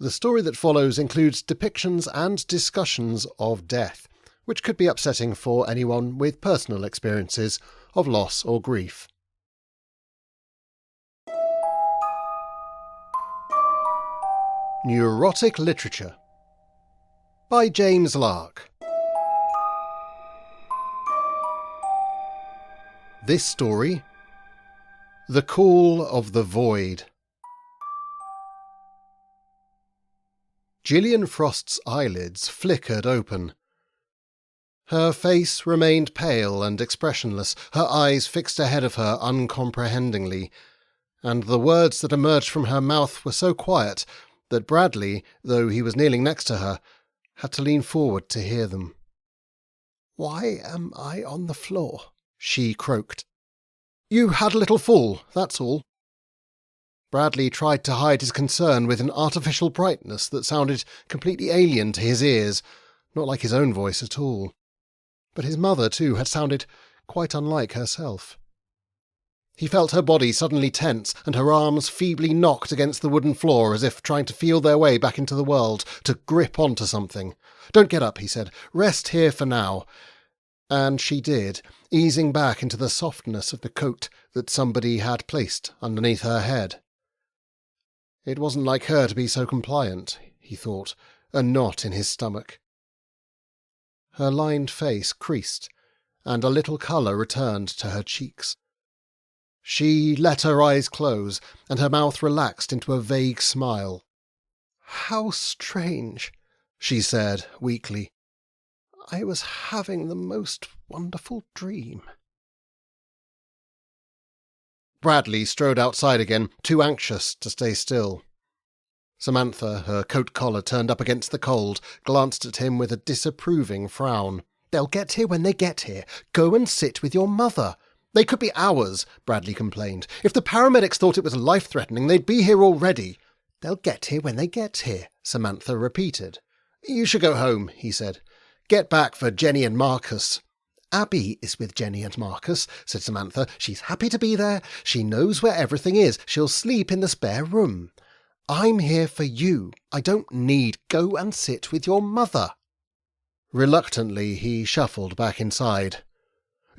The story that follows includes depictions and discussions of death, which could be upsetting for anyone with personal experiences of loss or grief. Neurotic Literature by James Lark. This story: The Call of the Void. Gillian Frost's eyelids flickered open. Her face remained pale and expressionless, her eyes fixed ahead of her uncomprehendingly, and the words that emerged from her mouth were so quiet that Bradley, though he was kneeling next to her, had to lean forward to hear them. "Why am I on the floor?" she croaked. "You had a little fall, that's all." Bradley tried to hide his concern with an artificial brightness that sounded completely alien to his ears, not like his own voice at all. But his mother, too, had sounded quite unlike herself. He felt her body suddenly tense and her arms feebly knocked against the wooden floor as if trying to feel their way back into the world, to grip onto something. "Don't get up," he said. "Rest here for now." And she did, easing back into the softness of the coat that somebody had placed underneath her head. It wasn't like her to be so compliant, he thought, a knot in his stomach. Her lined face creased, and a little colour returned to her cheeks. She let her eyes close, and her mouth relaxed into a vague smile. "How strange," she said weakly. "I was having the most wonderful dream." Bradley strode outside again, too anxious to stay still. Samantha, her coat collar turned up against the cold, glanced at him with a disapproving frown. "They'll get here when they get here. Go and sit with your mother." "They could be hours," Bradley complained. "If the paramedics thought it was life-threatening, they'd be here already." "They'll get here when they get here," Samantha repeated. "You should go home," he said. "Get back for Jenny and Marcus." "Abby is with Jenny and Marcus," said Samantha. "She's happy to be there. She knows where everything is. She'll sleep in the spare room. I'm here for you. I don't need. Go and sit with your mother." Reluctantly, he shuffled back inside.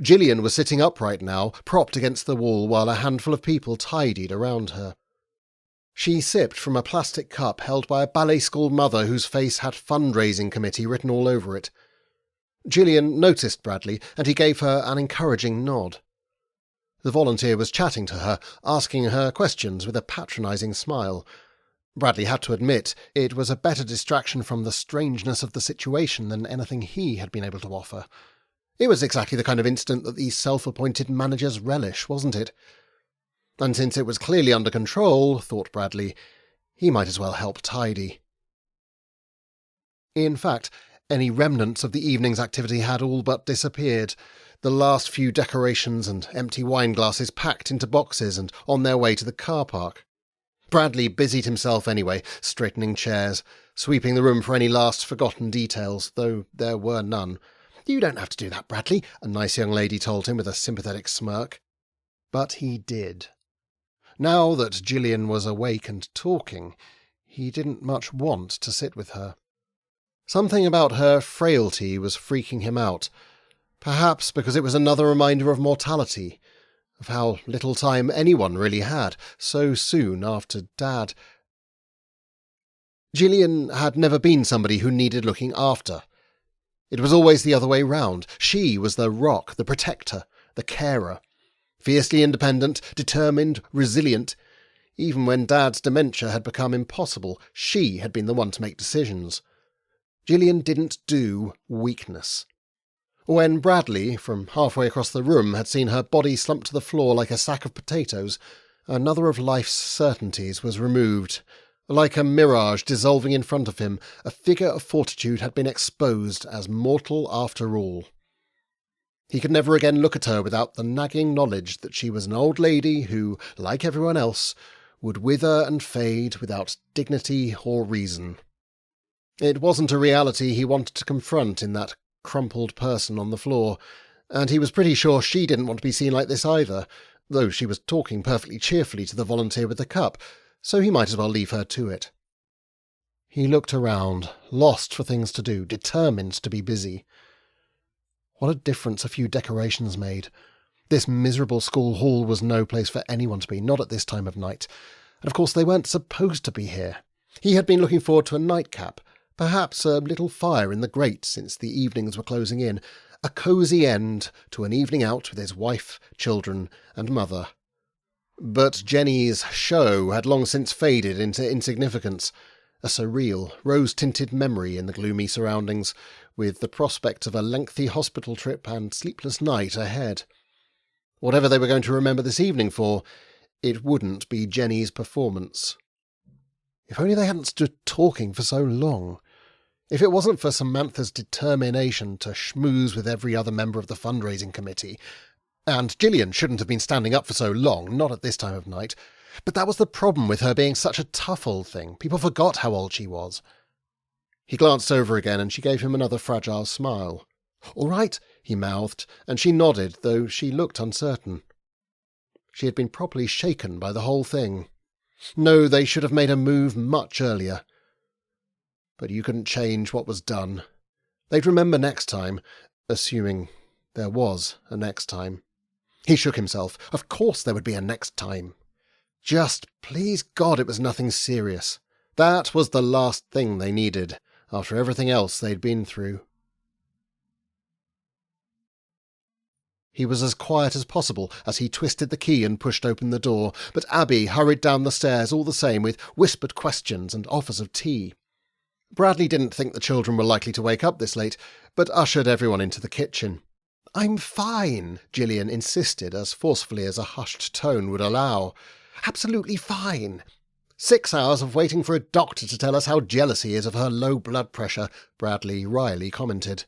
Gillian was sitting upright now, propped against the wall while a handful of people tidied around her. She sipped from a plastic cup held by a ballet school mother whose face had fundraising committee written all over it. Gillian noticed Bradley, and he gave her an encouraging nod. The volunteer was chatting to her, asking her questions with a patronising smile. Bradley had to admit it was a better distraction from the strangeness of the situation than anything he had been able to offer. It was exactly the kind of incident that these self-appointed managers relish, wasn't it? And since it was clearly under control, thought Bradley, he might as well help tidy. In fact, any remnants of the evening's activity had all but disappeared, the last few decorations and empty wine glasses packed into boxes and on their way to the car park. Bradley busied himself anyway, straightening chairs, sweeping the room for any last forgotten details, though there were none. "You don't have to do that, Bradley," a nice young lady told him with a sympathetic smirk. But he did. Now that Gillian was awake and talking, he didn't much want to sit with her. Something about her frailty was freaking him out, perhaps because it was another reminder of mortality, of how little time anyone really had, so soon after Dad. Gillian had never been somebody who needed looking after. It was always the other way round. She was the rock, the protector, the carer. Fiercely independent, determined, resilient. Even when Dad's dementia had become impossible, she had been the one to make decisions. Gillian didn't do weakness. When Bradley, from halfway across the room, had seen her body slump to the floor like a sack of potatoes, another of life's certainties was removed. Like a mirage dissolving in front of him, a figure of fortitude had been exposed as mortal after all. He could never again look at her without the nagging knowledge that she was an old lady who, like everyone else, would wither and fade without dignity or reason. It wasn't a reality he wanted to confront in that crumpled person on the floor, and he was pretty sure she didn't want to be seen like this either, though she was talking perfectly cheerfully to the volunteer with the cup, so he might as well leave her to it. He looked around, lost for things to do, determined to be busy. What a difference a few decorations made. This miserable school hall was no place for anyone to be, not at this time of night. And of course they weren't supposed to be here. He had been looking forward to a nightcap, perhaps a little fire in the grate since the evenings were closing in, a cosy end to an evening out with his wife, children, and mother. But Jenny's show had long since faded into insignificance, a surreal, rose-tinted memory in the gloomy surroundings, with the prospect of a lengthy hospital trip and sleepless night ahead. Whatever they were going to remember this evening for, it wouldn't be Jenny's performance. If only they hadn't stood talking for so long. If it wasn't for Samantha's determination to schmooze with every other member of the fundraising committee, and Gillian shouldn't have been standing up for so long, not at this time of night, but that was the problem with her being such a tough old thing. People forgot how old she was. He glanced over again, and she gave him another fragile smile. "All right," he mouthed, and she nodded, though she looked uncertain. She had been properly shaken by the whole thing. No, they should have made a move much earlier. But you couldn't change what was done. They'd remember next time, assuming there was a next time. He shook himself. Of course there would be a next time. Just, please God, it was nothing serious. That was the last thing they needed, after everything else they'd been through. He was as quiet as possible as he twisted the key and pushed open the door, but Abby hurried down the stairs all the same with whispered questions and offers of tea. Bradley didn't think the children were likely to wake up this late, but ushered everyone into the kitchen. "I'm fine," Gillian insisted as forcefully as a hushed tone would allow. "Absolutely fine. 6 hours of waiting for a doctor to tell us how jealous he is of her low blood pressure," Bradley wryly commented.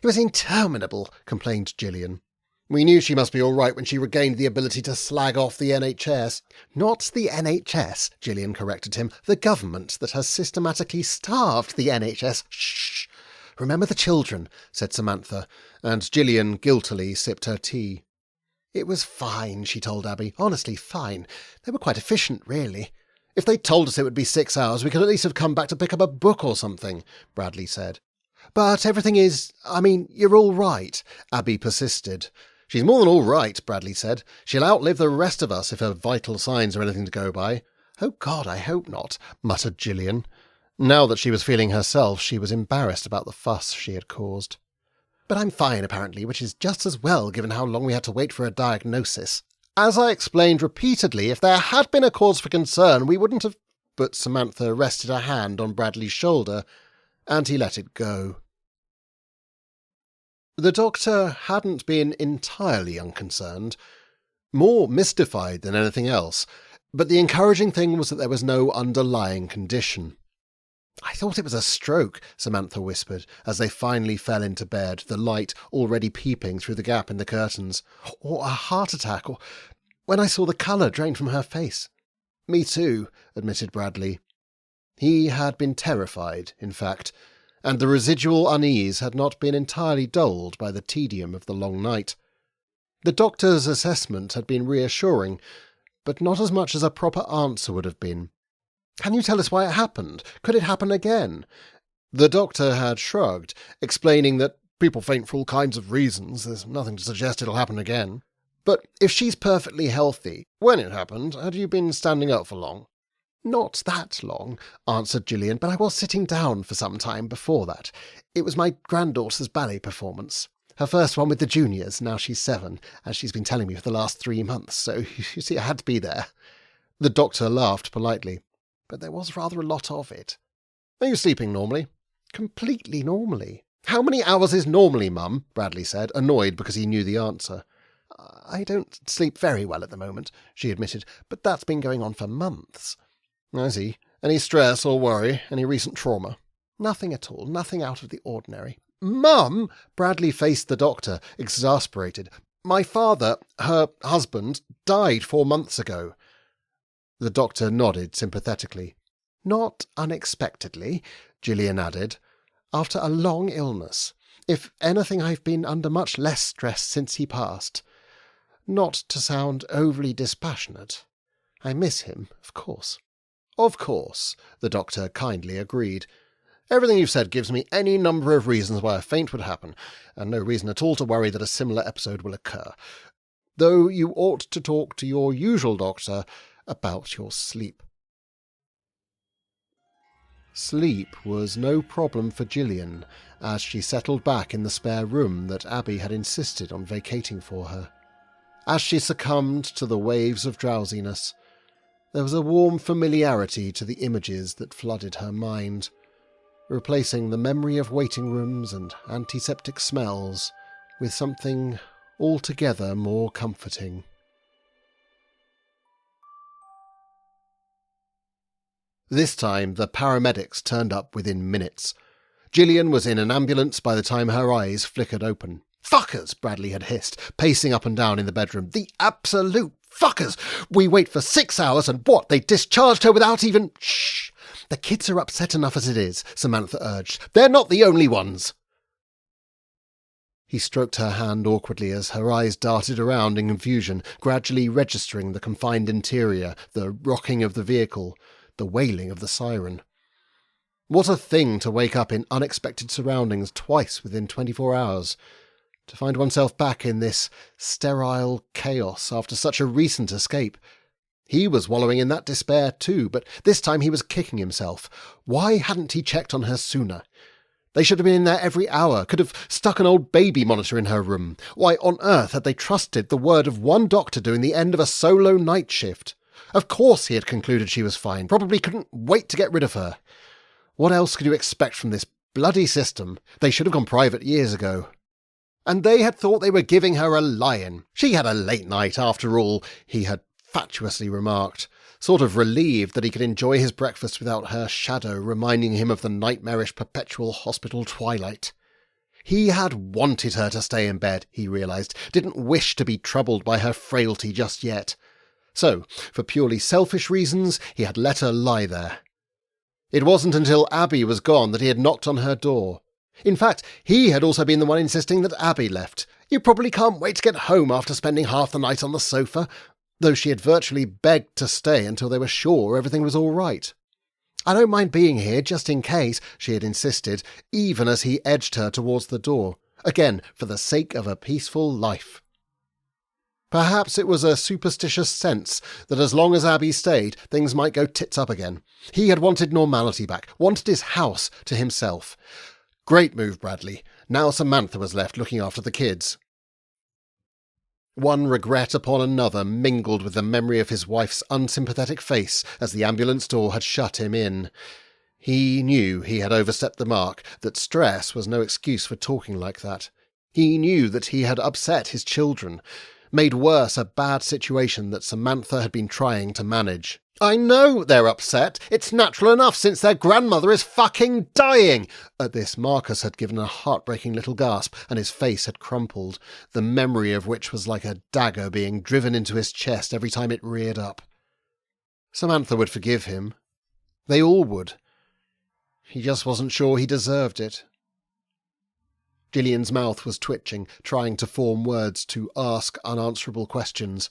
"It was interminable," complained Gillian. "We knew she must be all right when she regained the ability to slag off the NHS." "Not the NHS," Gillian corrected him. "The government that has systematically starved the NHS." "Shh! Remember the children," said Samantha, and Gillian guiltily sipped her tea. "It was fine," she told Abby. "Honestly fine. They were quite efficient, really." "If they'd told us it would be 6 hours, we could at least have come back to pick up a book or something," Bradley said. "But everything is... you're all right," Abby persisted. "She's more than all right," Bradley said. "She'll outlive the rest of us if her vital signs are anything to go by." "Oh God, I hope not," muttered Gillian. Now that she was feeling herself, she was embarrassed about the fuss she had caused. "But I'm fine, apparently, which is just as well, given how long we had to wait for a diagnosis. As I explained repeatedly, if there had been a cause for concern, we wouldn't have—" But Samantha rested a hand on Bradley's shoulder, and he let it go. The doctor hadn't been entirely unconcerned, more mystified than anything else, but the encouraging thing was that there was no underlying condition. "I thought it was a stroke," Samantha whispered, as they finally fell into bed, the light already peeping through the gap in the curtains. "Or a heart attack, or when I saw the colour drain from her face." "Me too," admitted Bradley. He had been terrified, in fact, and the residual unease had not been entirely dulled by the tedium of the long night. The doctor's assessment had been reassuring, but not as much as a proper answer would have been. "Can you tell us why it happened? Could it happen again?" The doctor had shrugged, explaining that people faint for all kinds of reasons. There's nothing to suggest it'll happen again. "But if she's perfectly healthy, when it happened, had you been standing up for long?" "Not that long," answered Gillian, "but I was sitting down for some time before that. It was my granddaughter's ballet performance. Her first one with the juniors. Now she's 7, as she's been telling me for the last 3 months, so you see I had to be there." The doctor laughed politely. "But there was rather a lot of it." "Are you sleeping normally?" "Completely normally." "How many hours is normally, Mum?" Bradley said, annoyed because he knew the answer. "I don't sleep very well at the moment," she admitted, "but that's been going on for months." "I see. Any stress or worry? Any recent trauma?" "Nothing at all. Nothing out of the ordinary." "Mum!" Bradley faced the doctor, exasperated. "My father, her husband, died 4 months ago." The doctor nodded sympathetically. "Not unexpectedly," Gillian added. "After a long illness. If anything, I've been under much less stress since he passed. Not to sound overly dispassionate. I miss him, of course." "Of course," the doctor kindly agreed. "Everything you've said gives me any number of reasons why a faint would happen, and no reason at all to worry that a similar episode will occur. Though you ought to talk to your usual doctor about your sleep." Sleep was no problem for Gillian, as she settled back in the spare room that Abby had insisted on vacating for her. As she succumbed to the waves of drowsiness, there was a warm familiarity to the images that flooded her mind, replacing the memory of waiting rooms and antiseptic smells with something altogether more comforting. This time, the paramedics turned up within minutes. Gillian was in an ambulance by the time her eyes flickered open. "Fuckers!" Bradley had hissed, pacing up and down in the bedroom. "The absolute fuckers! We wait for 6 hours and what? They discharged her without even—" "Shh! The kids are upset enough as it is," Samantha urged. "They're not the only ones." He stroked her hand awkwardly as her eyes darted around in confusion, gradually registering the confined interior, the rocking of the vehicle, the wailing of the siren. What a thing to wake up in unexpected surroundings twice within 24 hours, to find oneself back in this sterile chaos after such a recent escape. He was wallowing in that despair too, but this time he was kicking himself. Why hadn't he checked on her sooner? They should have been in there every hour, could have stuck an old baby monitor in her room. Why on earth had they trusted the word of one doctor doing the end of a solo night shift? Of course he had concluded she was fine, probably couldn't wait to get rid of her. What else could you expect from this bloody system? They should have gone private years ago. And they had thought they were giving her a lion. She had a late night after all, he had fatuously remarked, sort of relieved that he could enjoy his breakfast without her shadow reminding him of the nightmarish perpetual hospital twilight. He had wanted her to stay in bed, he realised, didn't wish to be troubled by her frailty just yet. So, for purely selfish reasons, he had let her lie there. It wasn't until Abby was gone that he had knocked on her door. In fact, he had also been the one insisting that Abby left. "You probably can't wait to get home after spending half the night on the sofa," though she had virtually begged to stay until they were sure everything was all right. "I don't mind being here, just in case," she had insisted, even as he edged her towards the door, again for the sake of a peaceful life. Perhaps it was a superstitious sense that as long as Abby stayed, things might go tits up again. He had wanted normality back, wanted his house to himself. Great move, Bradley. Now Samantha was left looking after the kids. One regret upon another mingled with the memory of his wife's unsympathetic face as the ambulance door had shut him in. He knew he had overstepped the mark, that stress was no excuse for talking like that. He knew that he had upset his children, made worse a bad situation that Samantha had been trying to manage. "I know they're upset. It's natural enough since their grandmother is fucking dying." At this, Marcus had given a heartbreaking little gasp, and his face had crumpled, the memory of which was like a dagger being driven into his chest every time it reared up. Samantha would forgive him. They all would. He just wasn't sure he deserved it. Gillian's mouth was twitching, trying to form words to ask unanswerable questions.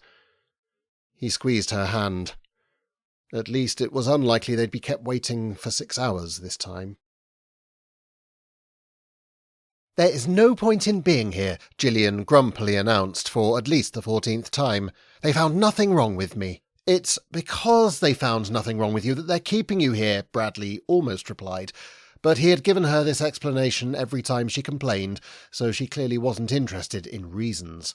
He squeezed her hand. At least it was unlikely they'd be kept waiting for 6 hours this time. "There is no point in being here," Gillian grumpily announced for at least the 14th time. "They found nothing wrong with me." "It's because they found nothing wrong with you that they're keeping you here," Bradley almost replied. But he had given her this explanation every time she complained, so she clearly wasn't interested in reasons.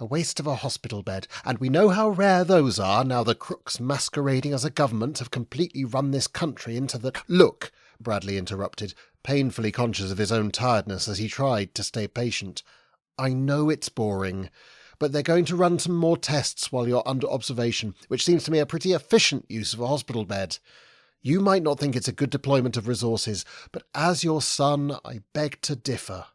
"A waste of a hospital bed, and we know how rare those are now the crooks masquerading as a government have completely run this country into the—" "Look," Bradley interrupted, painfully conscious of his own tiredness as he tried to stay patient. "I know it's boring, but they're going to run some more tests while you're under observation, which seems to me a pretty efficient use of a hospital bed. You might not think it's a good deployment of resources, but as your son, I beg to differ."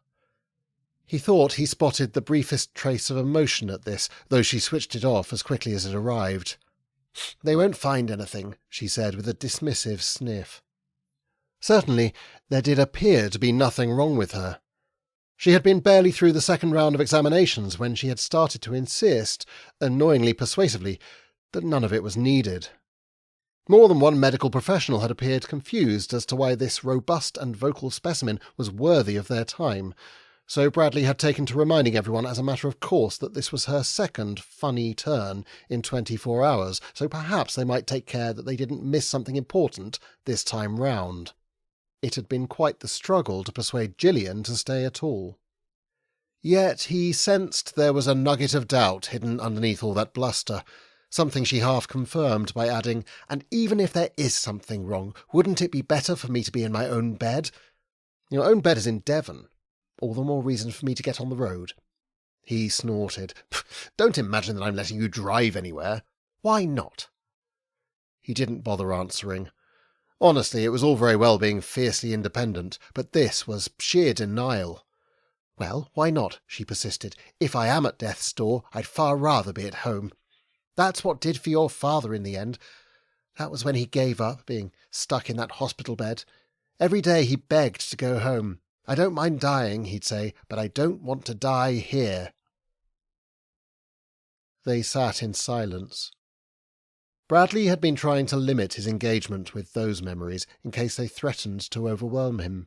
He thought he spotted the briefest trace of emotion at this, though she switched it off as quickly as it arrived. "They won't find anything," she said with a dismissive sniff. Certainly, there did appear to be nothing wrong with her. She had been barely through the second round of examinations when she had started to insist, annoyingly persuasively, that none of it was needed. More than one medical professional had appeared confused as to why this robust and vocal specimen was worthy of their time, so Bradley had taken to reminding everyone as a matter of course that this was her second funny turn in 24 hours, so perhaps they might take care that they didn't miss something important this time round. It had been quite the struggle to persuade Gillian to stay at all. Yet he sensed there was a nugget of doubt hidden underneath all that bluster, something she half confirmed by adding, "And even if there is something wrong, wouldn't it be better for me to be in my own bed? Your own bed is in Devon. All the more reason for me to get on the road." He snorted. "Don't imagine that I'm letting you drive anywhere. Why not?" He didn't bother answering. Honestly, it was all very well being fiercely independent, but this was sheer denial. "Well, why not?" she persisted. "If I am at death's door, I'd far rather be at home. That's what did for your father in the end. That was when he gave up, being stuck in that hospital bed. Every day he begged to go home. 'I don't mind dying,' he'd say, 'but I don't want to die here.'" They sat in silence. Bradley had been trying to limit his engagement with those memories in case they threatened to overwhelm him.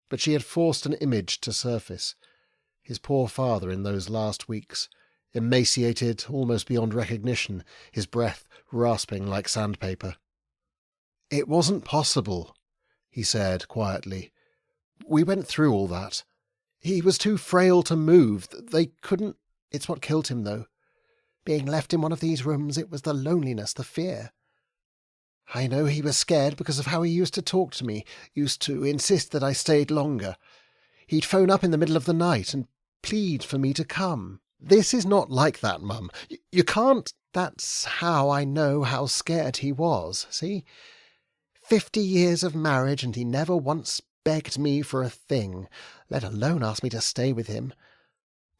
But she had forced an image to surface. His poor father in those last weeks, emaciated almost beyond recognition, his breath rasping like sandpaper. "It wasn't possible," he said quietly. "We went through all that. He was too frail to move. They couldn't... It's what killed him, though. Being left in one of these rooms, it was the loneliness, the fear. I know he was scared because of how he used to talk to me, used to insist that I stayed longer. He'd phone up in the middle of the night and plead for me to come. This is not like that, Mum. You can't... That's how I know how scared he was, see? 50 years of marriage and he never once begged me for a thing, let alone asked me to stay with him.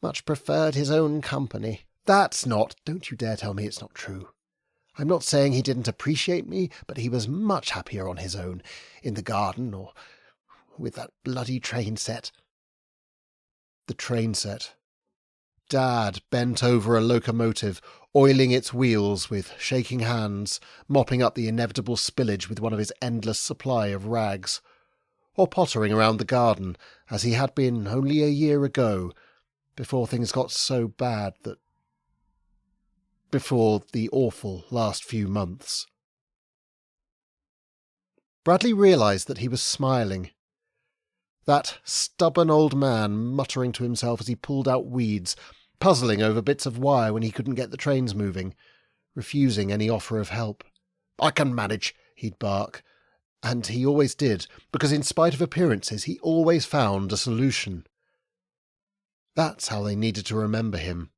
Much preferred his own company. That's not... Don't you dare tell me it's not true. I'm not saying he didn't appreciate me, but he was much happier on his own, in the garden, or with that bloody train set." The train set. Dad bent over a locomotive, oiling its wheels with shaking hands, mopping up the inevitable spillage with one of his endless supply of rags, or pottering around the garden, as he had been only a year ago, before things got so bad that... before the awful last few months. Bradley realised that he was smiling. That stubborn old man muttering to himself as he pulled out weeds, puzzling over bits of wire when he couldn't get the trains moving, refusing any offer of help. "I can manage," he'd bark. And he always did, because in spite of appearances he always found a solution. That's how they needed to remember him.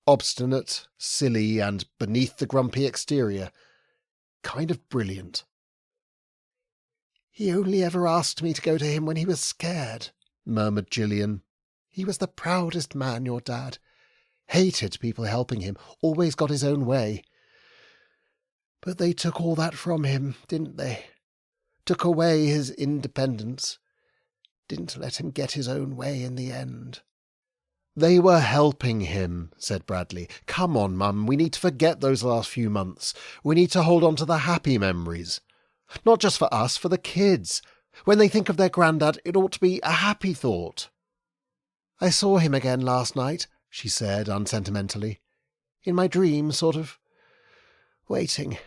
Obstinate, silly, and beneath the grumpy exterior. Kind of brilliant. "He only ever asked me to go to him when he was scared," murmured Gillian. "He was the proudest man, your dad. Hated people helping him, always got his own way. But they took all that from him, didn't they? Took away his independence. Didn't let him get his own way in the end." "They were helping him," said Bradley. "Come on, Mum, we need to forget those last few months. We need to hold on to the happy memories. Not just for us, for the kids. When they think of their granddad, it ought to be a happy thought." "I saw him again last night," she said unsentimentally. "In my dream, sort of... waiting."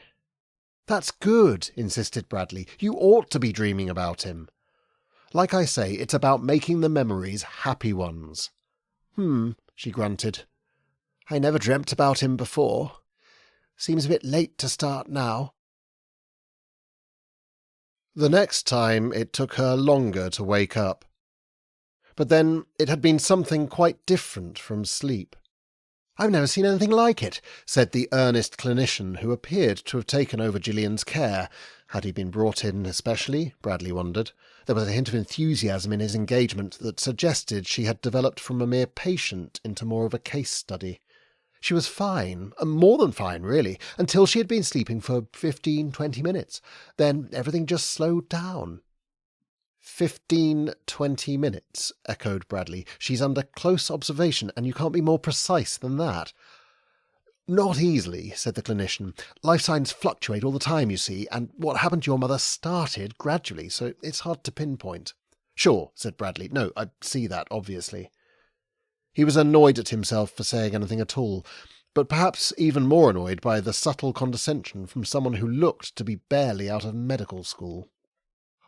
"That's good," insisted Bradley. "You ought to be dreaming about him. Like I say, it's about making the memories happy ones." She grunted. "I never dreamt about him before. Seems a bit late to start now." The next time it took her longer to wake up. But then it had been something quite different from sleep. "I've never seen anything like it," said the earnest clinician who appeared to have taken over Gillian's care. Had he been brought in especially? Bradley wondered. There was a hint of enthusiasm in his engagement that suggested she had developed from a mere patient into more of a case study. She was fine, more than fine, really, until she had been sleeping for 15-20 minutes. Then everything just slowed down. 15-20 minutes, echoed Bradley. "She's under close observation, and you can't be more precise than that." Not easily, said the clinician. Life signs fluctuate all the time, you see, and what happened to your mother started gradually, so it's hard to pinpoint. Sure, said Bradley. No, I see that, obviously. He was annoyed at himself for saying anything at all, but perhaps even more annoyed by the subtle condescension from someone who looked to be barely out of medical school.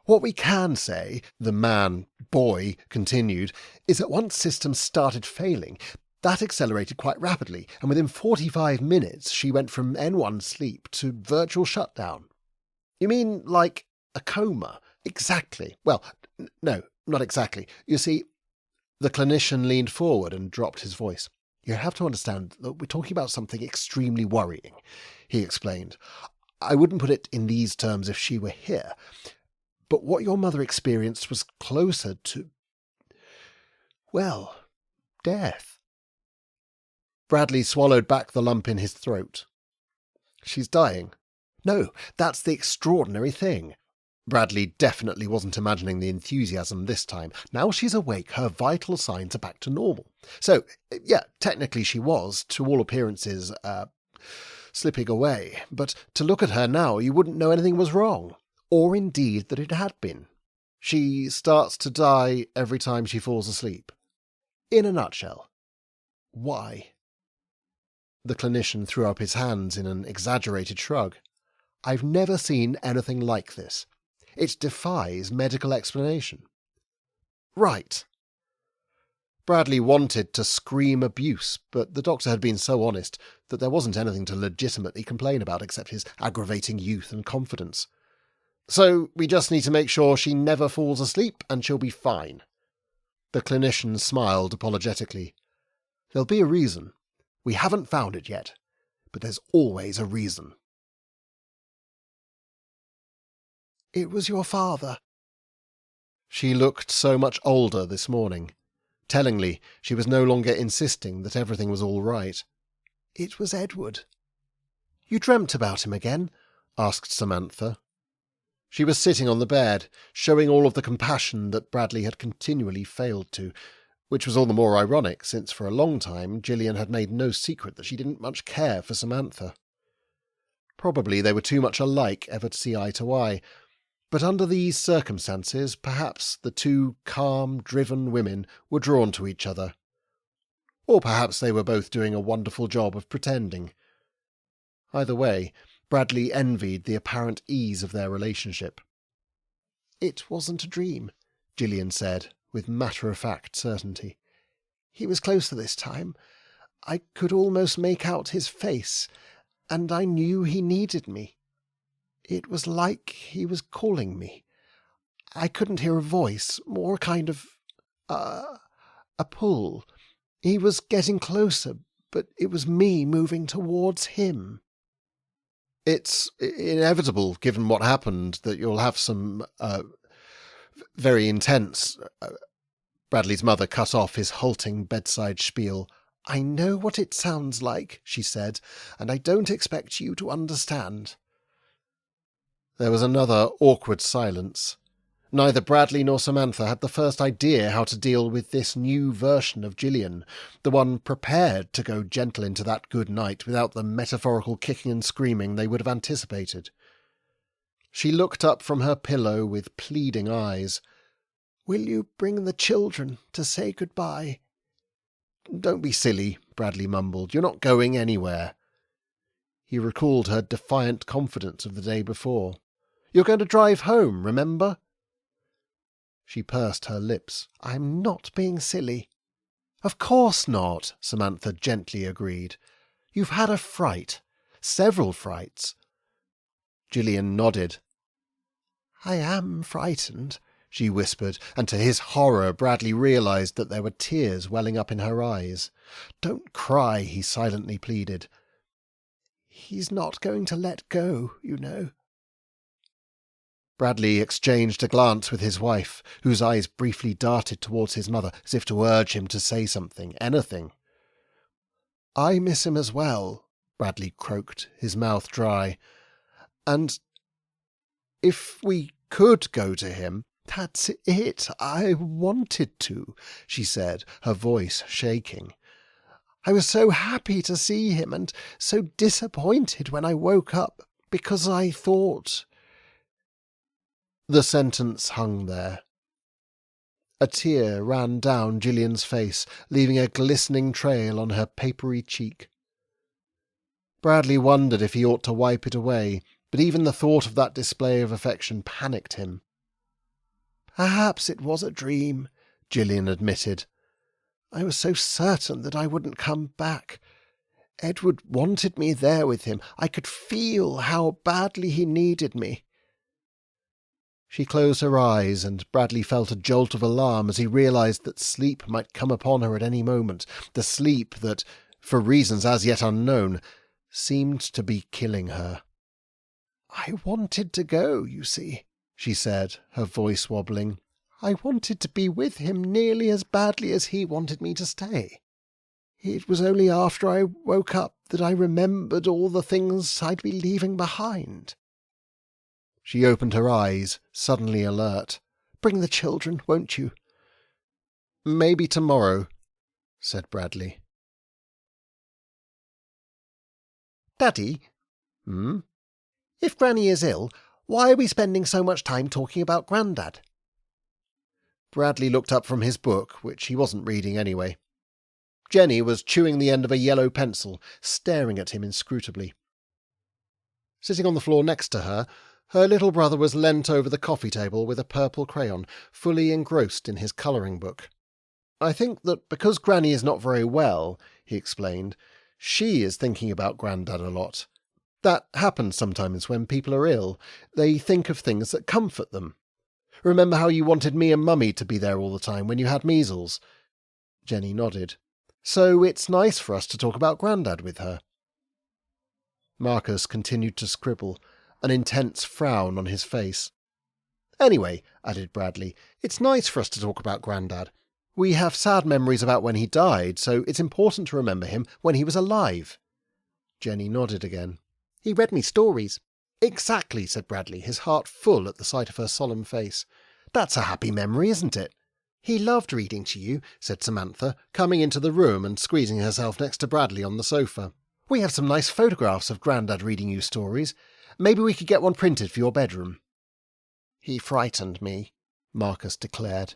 What we can say, the boy continued, is that once systems started failing, that accelerated quite rapidly, and within 45 minutes she went from N1 sleep to virtual shutdown. You mean like a coma? Exactly. Well, no, not exactly. You see, the clinician leaned forward and dropped his voice. You have to understand that we're talking about something extremely worrying, he explained. I wouldn't put it in these terms if she were here, but what your mother experienced was closer to, well, death. Bradley swallowed back the lump in his throat. She's dying. No, that's the extraordinary thing. Bradley definitely wasn't imagining the enthusiasm this time. Now she's awake, her vital signs are back to normal. So, yeah, technically she was, to all appearances, slipping away. But to look at her now, you wouldn't know anything was wrong, or indeed that it had been. She starts to die every time she falls asleep. In a nutshell. Why? The clinician threw up his hands in an exaggerated shrug. I've never seen anything like this. It defies medical explanation. Right. Bradley wanted to scream abuse, but the doctor had been so honest that there wasn't anything to legitimately complain about except his aggravating youth and confidence. So we just need to make sure she never falls asleep and she'll be fine. The clinician smiled apologetically. There'll be a reason. We haven't found it yet, but there's always a reason. It was your father. She looked so much older this morning. Tellingly, she was no longer insisting that everything was all right. It was Edward. You dreamt about him again? Asked Samantha. She was sitting on the bed, showing all of the compassion that Bradley had continually failed to, which was all the more ironic since for a long time Gillian had made no secret that she didn't much care for Samantha. Probably they were too much alike ever to see eye to eye, but under these circumstances perhaps the two calm, driven women were drawn to each other. Or perhaps they were both doing a wonderful job of pretending. Either way, Bradley envied the apparent ease of their relationship. It wasn't a dream, Gillian said, with matter-of-fact certainty. He was closer this time. I could almost make out his face, and I knew he needed me. It was like he was calling me. I couldn't hear a voice, more a kind of a pull. He was getting closer, but it was me moving towards him. It's inevitable, given what happened, that you'll have some very intense... Bradley's mother cut off his halting bedside spiel. I know what it sounds like, she said, and I don't expect you to understand. There was another awkward silence. Neither Bradley nor Samantha had the first idea how to deal with this new version of Gillian, the one prepared to go gentle into that good night without the metaphorical kicking and screaming they would have anticipated. She looked up from her pillow with pleading eyes. Will you bring the children to say goodbye? Don't be silly, Bradley mumbled. You're not going anywhere. He recalled her defiant confidence of the day before. You're going to drive home, remember? She pursed her lips. I'm not being silly. Of course not, Samantha gently agreed. You've had a fright. Several frights. Gillian nodded. I am frightened, she whispered, and to his horror Bradley realized that there were tears welling up in her eyes. Don't cry, he silently pleaded. He's not going to let go, you know. Bradley exchanged a glance with his wife, whose eyes briefly darted towards his mother, as if to urge him to say something, anything. I miss him as well, Bradley croaked, his mouth dry. And if we could go to him... That's it. I wanted to, she said, her voice shaking. I was so happy to see him and so disappointed when I woke up because I thought—" The sentence hung there. A tear ran down Gillian's face, leaving a glistening trail on her papery cheek. Bradley wondered if he ought to wipe it away, but even the thought of that display of affection panicked him. "Perhaps it was a dream," Gillian admitted. "I was so certain that I wouldn't come back. Edward wanted me there with him. I could feel how badly he needed me." She closed her eyes, and Bradley felt a jolt of alarm as he realised that sleep might come upon her at any moment, the sleep that, for reasons as yet unknown, seemed to be killing her. "I wanted to go, you see," she said, her voice wobbling. "I wanted to be with him nearly as badly as he wanted me to stay. It was only after I woke up that I remembered all the things I'd be leaving behind." She opened her eyes, suddenly alert. "Bring the children, won't you?" "Maybe tomorrow," said Bradley. "Daddy?" "Hmm?" "If Granny is ill, why are we spending so much time talking about Grandad?" Bradley looked up from his book, which he wasn't reading anyway. Jenny was chewing the end of a yellow pencil, staring at him inscrutably. Sitting on the floor next to her, her little brother was leant over the coffee table with a purple crayon, fully engrossed in his colouring book. "I think that because Granny is not very well," he explained, "she is thinking about Grandad a lot. That happens sometimes when people are ill. They think of things that comfort them. Remember how you wanted me and Mummy to be there all the time when you had measles?" Jenny nodded. "So it's nice for us to talk about Grandad with her." Marcus continued to scribble, an intense frown on his face. "Anyway," added Bradley, "it's nice for us to talk about Grandad. We have sad memories about when he died, so it's important to remember him when he was alive." Jenny nodded again. "He read me stories." "Exactly," said Bradley, his heart full at the sight of her solemn face. "That's a happy memory, isn't it?" "He loved reading to you," said Samantha, coming into the room and squeezing herself next to Bradley on the sofa. "We have some nice photographs of Grandad reading you stories. Maybe we could get one printed for your bedroom." "He frightened me," Marcus declared.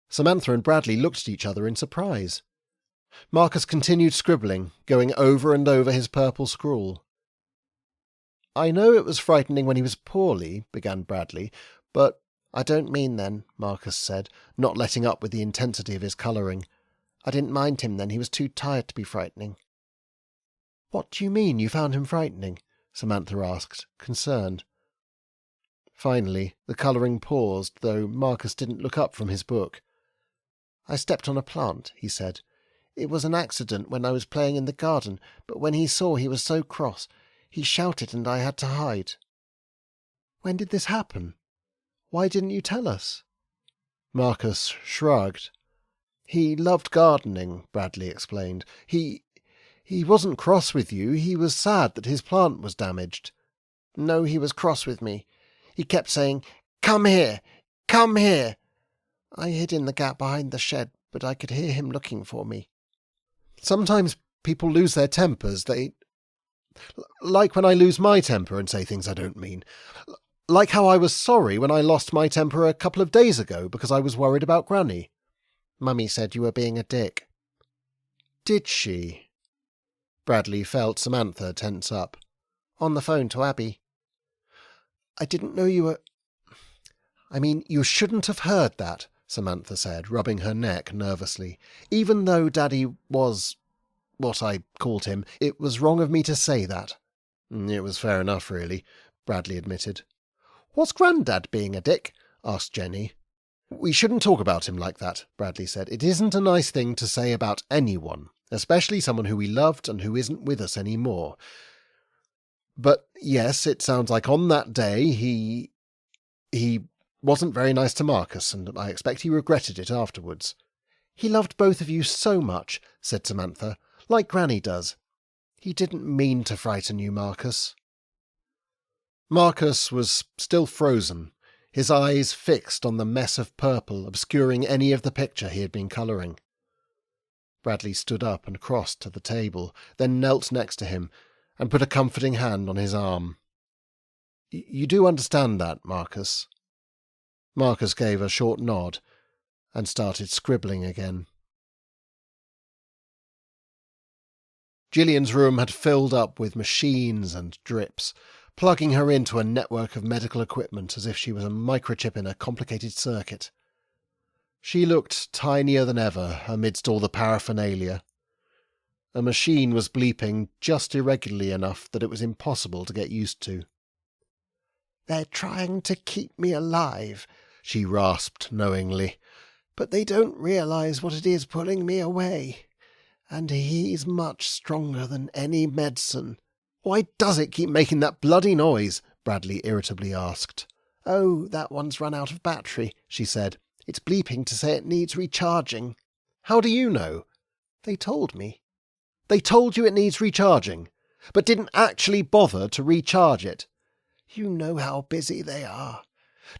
Samantha and Bradley looked at each other in surprise. Marcus continued scribbling, going over and over his purple scrawl. "I know it was frightening when he was poorly," began Bradley, "but—" "I don't mean then," Marcus said, not letting up with the intensity of his colouring. "I didn't mind him then. He was too tired to be frightening." "What do you mean you found him frightening?" Samantha asked, concerned. Finally, the colouring paused, though Marcus didn't look up from his book. "I stepped on a plant," he said. "It was an accident when I was playing in the garden, but when he saw he was so cross, he shouted and I had to hide." "When did this happen? Why didn't you tell us?" Marcus shrugged. "He loved gardening," Bradley explained. He wasn't cross with you. He was sad that his plant was damaged." "No, he was cross with me. He kept saying, 'Come here! Come here!' I hid in the gap behind the shed, but I could hear him looking for me." "Sometimes people lose their tempers. Like when I lose my temper and say things I don't mean. Like how I was sorry when I lost my temper a couple of days ago because I was worried about Granny." "Mummy said you were being a dick." "Did she?" Bradley felt Samantha tense up. "On the phone to Abby." "I didn't know you were—" "I mean, you shouldn't have heard that," Samantha said, rubbing her neck nervously. "Even though Daddy was what I called him, it was wrong of me to say that." "It was fair enough, really," Bradley admitted. "Was Grandad being a dick?" asked Jenny. "We shouldn't talk about him like that," Bradley said. "It isn't a nice thing to say about anyone, especially someone who we loved and who isn't with us anymore. But yes, it sounds like on that day he wasn't very nice to Marcus, and I expect he regretted it afterwards." "He loved both of you so much," said Samantha, "like Granny does. He didn't mean to frighten you, Marcus." Marcus was still frozen, his eyes fixed on the mess of purple obscuring any of the picture he had been colouring. Bradley stood up and crossed to the table, then knelt next to him and put a comforting hand on his arm. You do understand that, Marcus? Marcus gave a short nod and started scribbling again. Gillian's room had filled up with machines and drips, plugging her into a network of medical equipment as if she was a microchip in a complicated circuit. She looked tinier than ever amidst all the paraphernalia. A machine was bleeping just irregularly enough that it was impossible to get used to. "They're trying to keep me alive," she rasped knowingly, "but they don't realise what it is pulling me away. And he's much stronger than any medicine." "Why does it keep making that bloody noise?" Bradley irritably asked. "Oh, that one's run out of battery," she said. "It's bleeping to say it needs recharging." "How do you know?" "They told me." "They told you it needs recharging, but didn't actually bother to recharge it?" "You know how busy they are.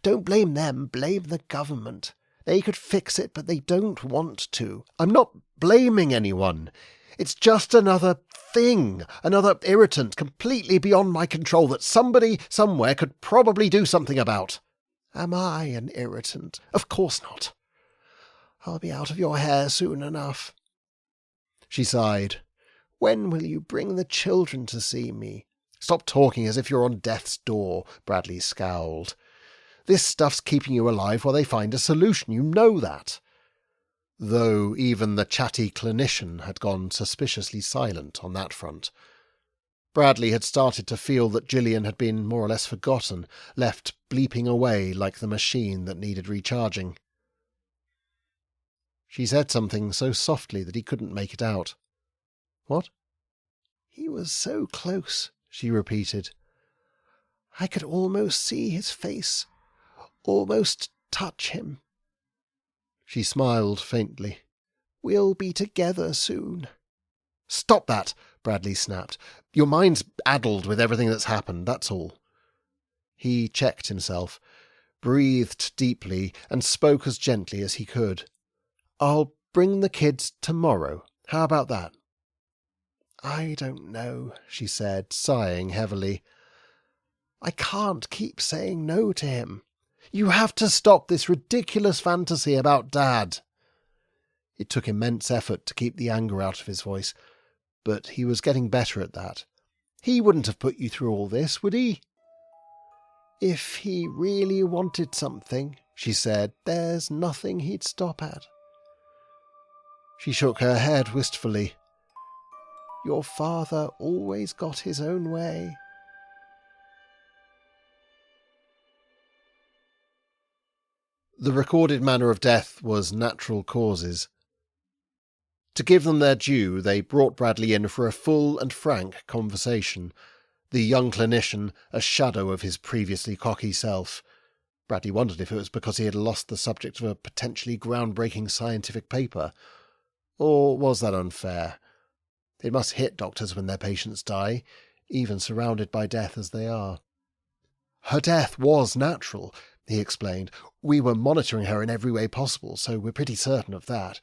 Don't blame them, blame the government. They could fix it, but they don't want to." "I'm not blaming anyone. It's just another thing, another irritant completely beyond my control that somebody somewhere could probably do something about." "Am I an irritant?" "Of course not." "I'll be out of your hair soon enough." She sighed. "When will you bring the children to see me?" "Stop talking as if you're on death's door," Bradley scowled. "This stuff's keeping you alive while they find a solution. You know that." Though even the chatty clinician had gone suspiciously silent on that front. Bradley had started to feel that Gillian had been more or less forgotten, left bleeping away like the machine that needed recharging. She said something so softly that he couldn't make it out. "What?" "He was so close," she repeated. "I could almost see his face, almost touch him." She smiled faintly. "We'll be together soon." "Stop that!" Bradley snapped. "Your mind's addled with everything that's happened, that's all." He checked himself, breathed deeply, and spoke as gently as he could. "I'll bring the kids tomorrow. How about that?" "I don't know," she said, sighing heavily. "I can't keep saying no to him." "You have to stop this ridiculous fantasy about Dad." It took immense effort to keep the anger out of his voice, but he was getting better at that. "He wouldn't have put you through all this, would he?" "If he really wanted something," she said, "there's nothing he'd stop at." She shook her head wistfully. "Your father always got his own way." The recorded manner of death was natural causes. To give them their due, they brought Bradley in for a full and frank conversation, the young clinician a shadow of his previously cocky self. Bradley wondered if it was because he had lost the subject of a potentially groundbreaking scientific paper. Or was that unfair? It must hit doctors when their patients die, even surrounded by death as they are. "Her death was natural," he explained. "We were monitoring her in every way possible, so we're pretty certain of that."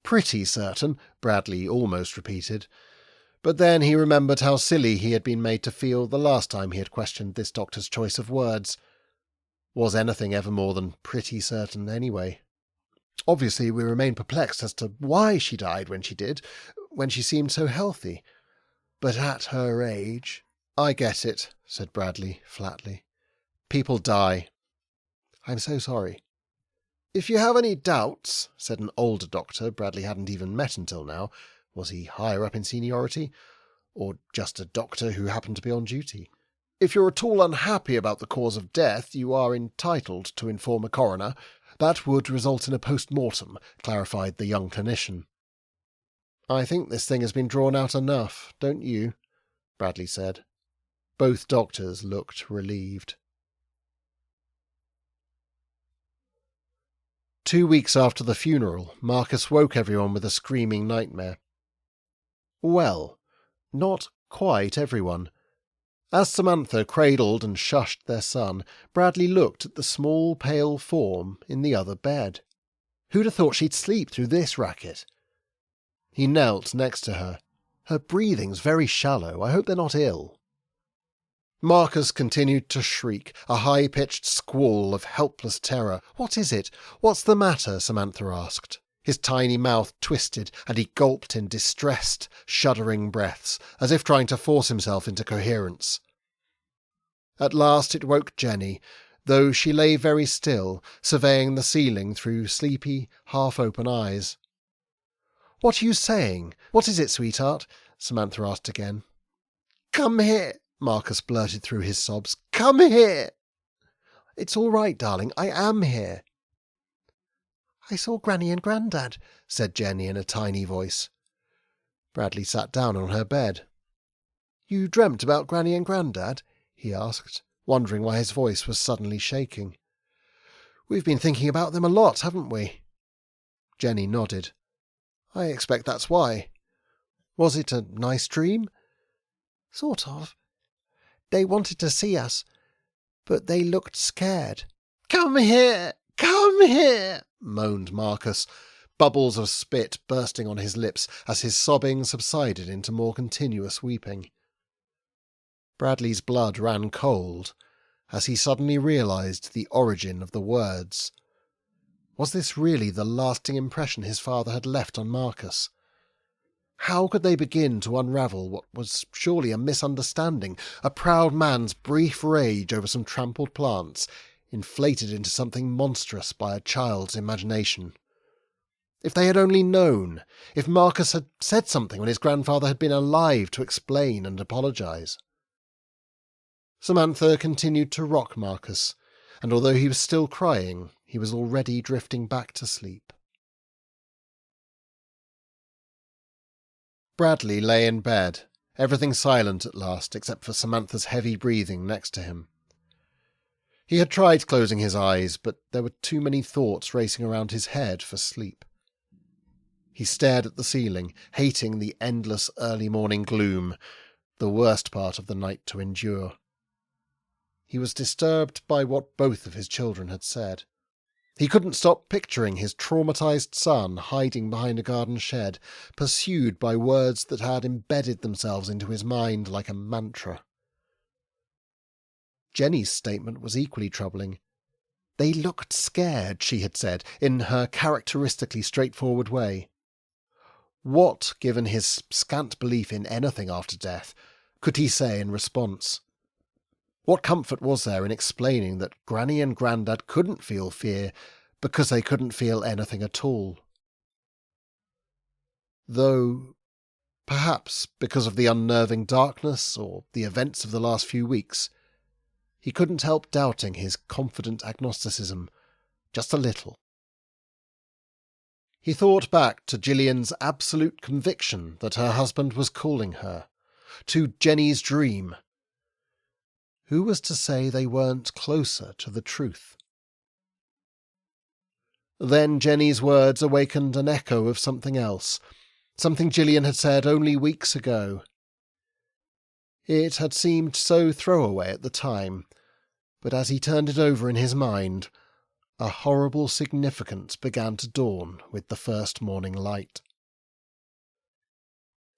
"Pretty certain," Bradley almost repeated. But then he remembered how silly he had been made to feel the last time he had questioned this doctor's choice of words. Was anything ever more than pretty certain anyway? "Obviously we remain perplexed as to why she died when she did, when she seemed so healthy. But at her age—" "I get it," said Bradley flatly. "People die. I'm so sorry." "If you have any doubts," said an older doctor Bradley hadn't even met until now. Was he higher up in seniority? Or just a doctor who happened to be on duty? "If you're at all unhappy about the cause of death, you are entitled to inform a coroner. That would result in a post-mortem," clarified the young clinician. "I think this thing has been drawn out enough, don't you?" Bradley said. Both doctors looked relieved. 2 weeks after the funeral, Marcus woke everyone with a screaming nightmare. Well, not quite everyone. As Samantha cradled and shushed their son, Bradley looked at the small, pale form in the other bed. Who'd have thought she'd sleep through this racket? He knelt next to her. Her breathing's very shallow. I hope they're not ill. Marcus continued to shriek, a high-pitched squall of helpless terror. "What is it? What's the matter?" Samantha asked. His tiny mouth twisted, and he gulped in distressed, shuddering breaths, as if trying to force himself into coherence. At last it woke Jenny, though she lay very still, surveying the ceiling through sleepy, half-open eyes. "What are you saying? What is it, sweetheart?" Samantha asked again. "Come here," Marcus blurted through his sobs. "Come here." "It's all right, darling. I am here." "I saw Granny and Grandad," said Jenny in a tiny voice. Bradley sat down on her bed. "You dreamt about Granny and Grandad?" he asked, wondering why his voice was suddenly shaking. "We've been thinking about them a lot, haven't we?" Jenny nodded. "I expect that's why. Was it a nice dream?" "Sort of. They wanted to see us, but they looked scared." "Come here! Come here!" moaned Marcus, bubbles of spit bursting on his lips as his sobbing subsided into more continuous weeping. Bradley's blood ran cold as he suddenly realised the origin of the words. Was this really the lasting impression his father had left on Marcus? How could they begin to unravel what was surely a misunderstanding, a proud man's brief rage over some trampled plants, inflated into something monstrous by a child's imagination? If they had only known, if Marcus had said something when his grandfather had been alive to explain and apologise. Samantha continued to rock Marcus, and although he was still crying, he was already drifting back to sleep. Bradley lay in bed, everything silent at last except for Samantha's heavy breathing next to him. He had tried closing his eyes, but there were too many thoughts racing around his head for sleep. He stared at the ceiling, hating the endless early morning gloom, the worst part of the night to endure. He was disturbed by what both of his children had said. He couldn't stop picturing his traumatized son hiding behind a garden shed, pursued by words that had embedded themselves into his mind like a mantra. Jenny's statement was equally troubling. "They looked scared," she had said, in her characteristically straightforward way. What, given his scant belief in anything after death, could he say in response? What comfort was there in explaining that Granny and Grandad couldn't feel fear because they couldn't feel anything at all? Though, perhaps because of the unnerving darkness or the events of the last few weeks, he couldn't help doubting his confident agnosticism just a little. He thought back to Gillian's absolute conviction that her husband was calling her, to Jenny's dream. Who was to say they weren't closer to the truth? Then Jenny's words awakened an echo of something else, something Gillian had said only weeks ago. It had seemed so throwaway at the time, but as he turned it over in his mind, a horrible significance began to dawn with the first morning light.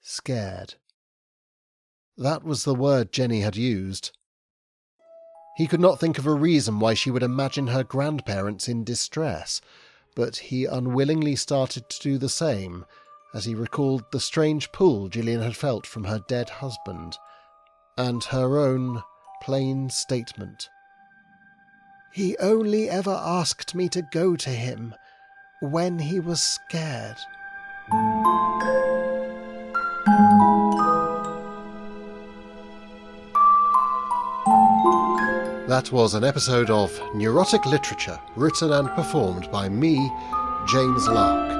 Scared. That was the word Jenny had used. He could not think of a reason why she would imagine her grandparents in distress, but he unwillingly started to do the same as he recalled the strange pull Gillian had felt from her dead husband, and her own plain statement. "He only ever asked me to go to him when he was scared." That was an episode of Neurotic Literature, written and performed by me, James Lark.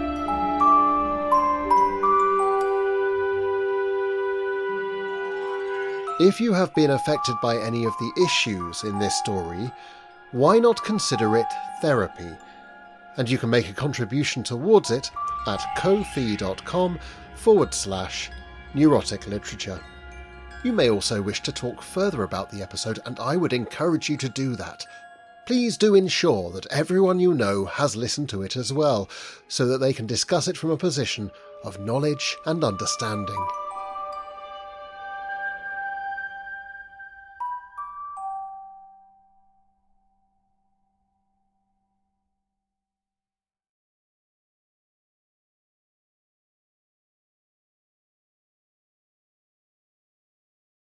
If you have been affected by any of the issues in this story, why not consider it therapy? And you can make a contribution towards it at ko-fi.com/neurotic literature. You may also wish to talk further about the episode, and I would encourage you to do that. Please do ensure that everyone you know has listened to it as well, so that they can discuss it from a position of knowledge and understanding.